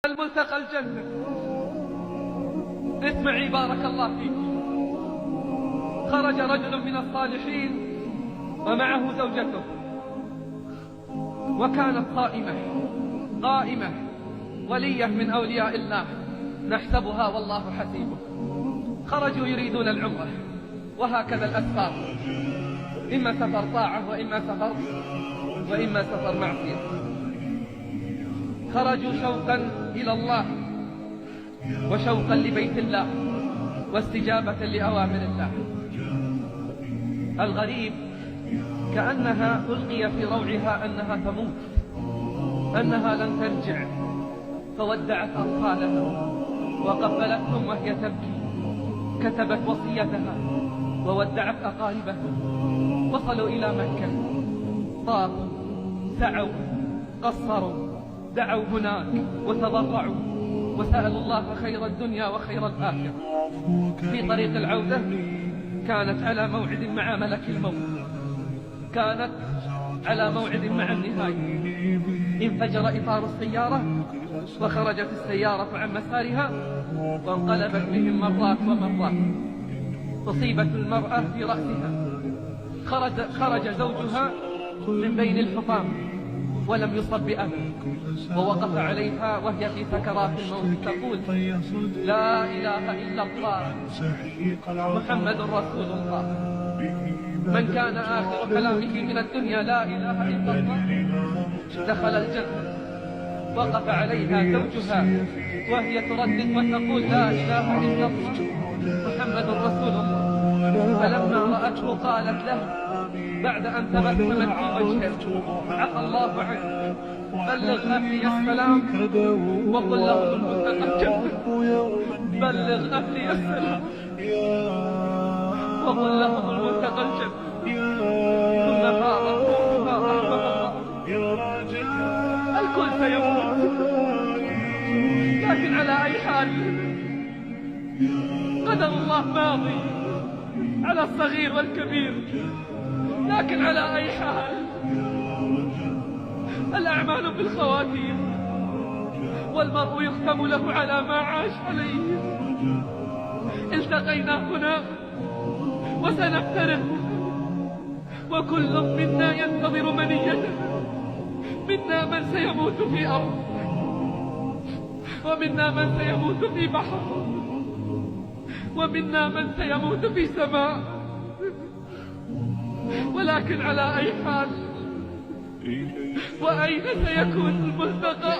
الملتقى الجنة. اسمعي بارك الله فيك. خرج رجل من الصالحين ومعه زوجته، وكانت قائمة ولية من أولياء الله نحسبها والله حسيبه. خرجوا يريدون العمرة، وهكذا الأسفار، إما سفر طاعة وإما سفر معصية. خرجوا شوقا إلى الله وشوقا لبيت الله واستجابة لأوامر الله. الغريب كأنها ألقي في روعها أنها تموت، أنها لن ترجع، فودعت أطفالها وقبلتهم وهي تبكي، كتبت وصيتها وودعت أقاربها. وصلوا إلى مكة، طافوا، سعوا، قصروا، دعوا هناك وتضرعوا وسألوا الله خير الدنيا وخير الآخرة. في طريق العودة كانت على موعد مع ملك الموت، كانت على موعد مع النهاية. انفجر إطار السيارة وخرجت السيارة عن مسارها وانقلبت بهم مرات ومرات. أصيبت المرأة في رأسها، خرج زوجها من بين الحطام ولم يصب بأذى، ووقف عليها وهي في سكرات الموت تقول: لا إله إلا الله محمد رسول الله. من كان آخر كلامه من الدنيا لا إله إلا الله دخل الجنة. وقف عليها زوجها وهي تردد وتقول: لا إله إلا الله محمد رسول الله. فلما رأته قالت له بعد أن تبسمت في وجهه: عفى الله عنك، بلغ أهلي السلام وقل لهم الملتقى الجنة. بلغ أهلي السلام وقل لهم الملتقى الجنة. ثم فاضت رحمه الله. الكل سيموت، لكن على أي حال قدر الله ماضي على الصغير والكبير. لكن على أي حال الأعمال بالخواتيم، والمرء يختم له على ما عاش عليه. التقينا هنا وسنفترق، وكل منا ينتظر منيته. منا من سيموت في أرض، ومنا من سيموت في بحر، ومنا من سيموت في سماء. ولكن على أي حال وأين سيكون الملتقى؟